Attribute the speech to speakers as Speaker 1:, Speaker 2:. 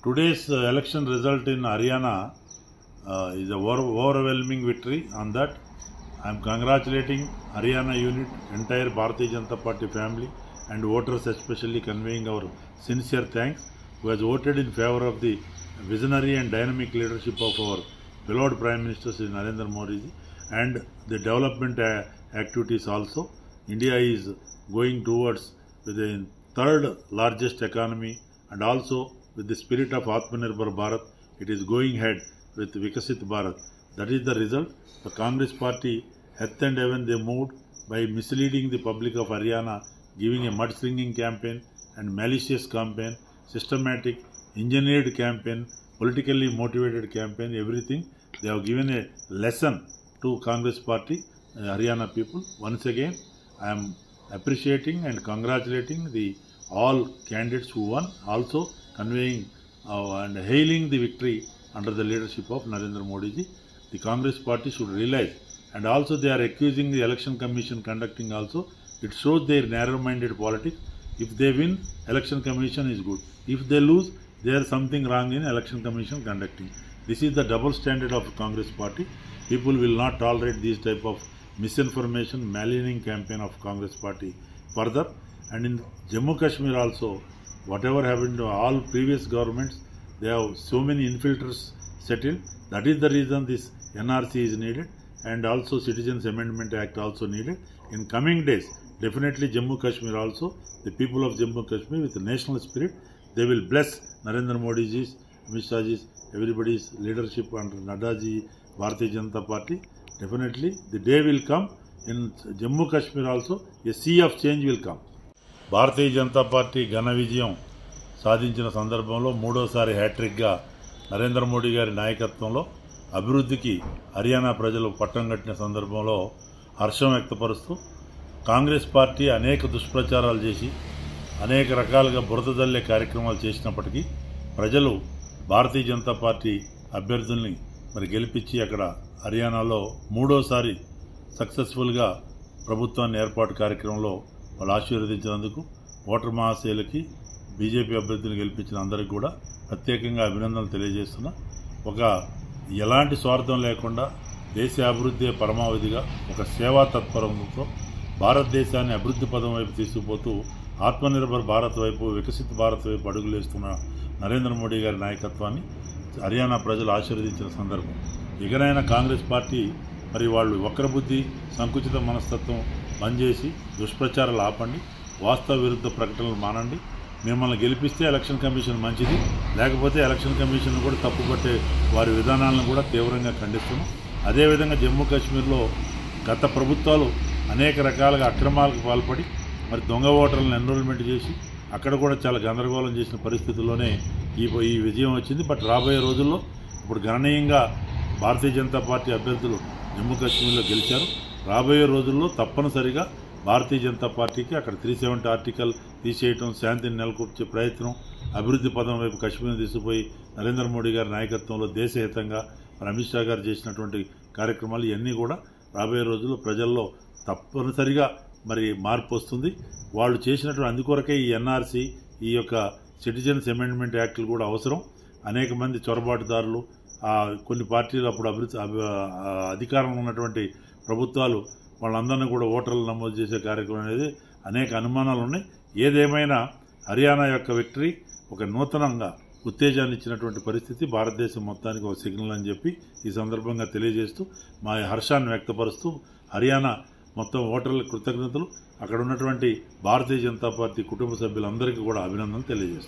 Speaker 1: Today's election result in Haryana is an overwhelming victory. On that, I am congratulating Haryana unit, entire Bharatiya Janata Party family and voters, especially conveying our sincere thanks, who has voted in favour of the visionary and dynamic leadership of our beloved Prime Minister Shri Narendra Modi ji, and the development activities also. India is going towards with the third largest economy, and also with the spirit of Atmanirbhar Bharat, it is going ahead with Vikasit Bharat. That is the result. The Congress party, earth and heaven, they moved by misleading the public of Haryana, giving a mudslinging campaign and malicious campaign, systematic, engineered campaign, politically motivated campaign, everything. They have given a lesson to Congress party, Haryana people. Once again, I am appreciating and congratulating all candidates who won, also conveying and hailing the victory under the leadership of Narendra Modi ji. The Congress party should realize, and also they are accusing the election commission conducting also. It shows their narrow-minded politics. If they win, election commission is good. If they lose, there is something wrong in election commission conducting. This is the double standard of Congress party. People will not tolerate this type of misinformation, maligning campaign of Congress party further. And in Jammu Kashmir also, whatever happened to all previous governments, they have so many infiltrators settled. That is the reason this NRC is needed, and also Citizens Amendment Act also needed. In coming days, definitely Jammu Kashmir also, the people of Jammu Kashmir with the national spirit, they will bless Narendra Modi ji's, Amit Shah ji's, everybody's leadership under Nadda ji, Bharatiya Janata Party. Definitely the day will come in Jammu Kashmir also, a sea of change will come. Bharatiya Janata party ఘన విజయం సాధించిన సందర్భంలో మూడోసారి హ్యాట్రిక్గా నరేంద్ర మోడీ గారి నాయకత్వంలో అభివృద్ధికి హర్యానా ప్రజలు పట్టం కట్టిన సందర్భంలో హర్షం వ్యక్తపరుస్తూ, కాంగ్రెస్ పార్టీ అనేక దుష్ప్రచారాలు చేసి అనేక రకాలుగా బురద జల్లే కార్యక్రమాలు చేసినప్పటికీ ప్రజలు భారతీయ జనతా పార్టీ అభ్యర్థుల్ని గెలిపించి అక్కడ హర్యానాలో మూడోసారి సక్సెస్ఫుల్గా ప్రభుత్వాన్ని ఏర్పాటు కార్యక్రమంలో వాళ్ళు ఆశీర్వదించినందుకు ఓటర్ మహాశయులకి, బీజేపీ అభ్యర్థులను గెలిపించిన అందరికీ కూడా ప్రత్యేకంగా అభినందనలు తెలియజేస్తున్నా. ఎలాంటి స్వార్థం లేకుండా దేశ అభివృద్ధి పరమావధిగా ఒక సేవా తత్పరంతో భారతదేశాన్ని అభివృద్ధి పదం వైపు తీసుకుపోతూ ఆత్మనిర్భర్ భారత్ వైపు, వికసిత్ భారత్ వైపు అడుగులేస్తున్న నరేంద్ర మోడీ గారి నాయకత్వాన్ని హర్యానా ప్రజలు ఆశీర్వదించిన సందర్భం. ఇకనైనా కాంగ్రెస్ పార్టీ వాళ్ళు వక్రబుద్ధి, సంకుచిత మనస్తత్వం బంద్ చేసి దుష్ప్రచారాలు ఆపండి, వాస్తవ విరుద్ధ ప్రకటనలు మానండి. మిమ్మల్ని గెలిపిస్తే ఎలక్షన్ కమిషన్ మంచిది, లేకపోతే ఎలక్షన్ కమిషన్ కూడా తప్పుపట్టే వారి విధానాలను కూడా తీవ్రంగా ఖండిస్తున్నాం. అదేవిధంగా జమ్మూ కాశ్మీర్లో గత ప్రభుత్వాలు అనేక రకాలుగా అక్రమాలకు పాల్పడి దొంగ ఓటర్లను ఎన్రోల్మెంట్ చేసి అక్కడ కూడా చాలా గందరగోళం చేసిన పరిస్థితుల్లోనే ఈ విజయం వచ్చింది. బట్ రాబోయే రోజుల్లో ఇప్పుడు గణనీయంగా భారతీయ జనతా పార్టీ అభ్యర్థులు జమ్మూ కాశ్మీర్లో గెలిచారు. రాబోయే రోజుల్లో తప్పనిసరిగా భారతీయ జనతా పార్టీకి అక్కడ 370 ఆర్టికల్ తీసేయటం, శాంతిని నెలకొల్పే ప్రయత్నం, అభివృద్ధి పదం వైపు కాశ్మీర్ని తీసుకుపోయి నరేంద్ర మోడీ గారి నాయకత్వంలో దేశహితంగా అమిత్ షా గారు చేసినటువంటి కార్యక్రమాలు ఇవన్నీ కూడా రాబోయే రోజుల్లో ప్రజల్లో తప్పనిసరిగా మార్పు వస్తుంది. వాళ్ళు చేసినటువంటి అందుకొరకే ఈ ఎన్ఆర్సీ, ఈ యొక్క సిటిజన్స్ అమెండ్మెంట్ యాక్ట్లు కూడా అవసరం. అనేక మంది చొరబాటుదారులు, కొన్ని పార్టీలు అప్పుడు అధికారంలో ఉన్నటువంటి ప్రభుత్వాలు వాళ్ళందరినీ కూడా ఓటర్లు నమోదు చేసే కార్యక్రమం అనేది అనేక అనుమానాలు ఉన్నాయి. ఏదేమైనా హర్యానా యొక్క విక్టరీ ఒక నూతనంగా ఉత్తేజాన్ని ఇచ్చినటువంటి పరిస్థితి, భారతదేశం మొత్తానికి ఒక సిగ్నల్ అని చెప్పి ఈ సందర్భంగా తెలియజేస్తూ మా హర్షాన్ని వ్యక్తపరుస్తూ హర్యానా మొత్తం ఓటర్ల కృతజ్ఞతలు, అక్కడ ఉన్నటువంటి భారతీయ జనతా పార్టీ కుటుంబ సభ్యులందరికీ కూడా అభినందనలు తెలియజేస్తాం.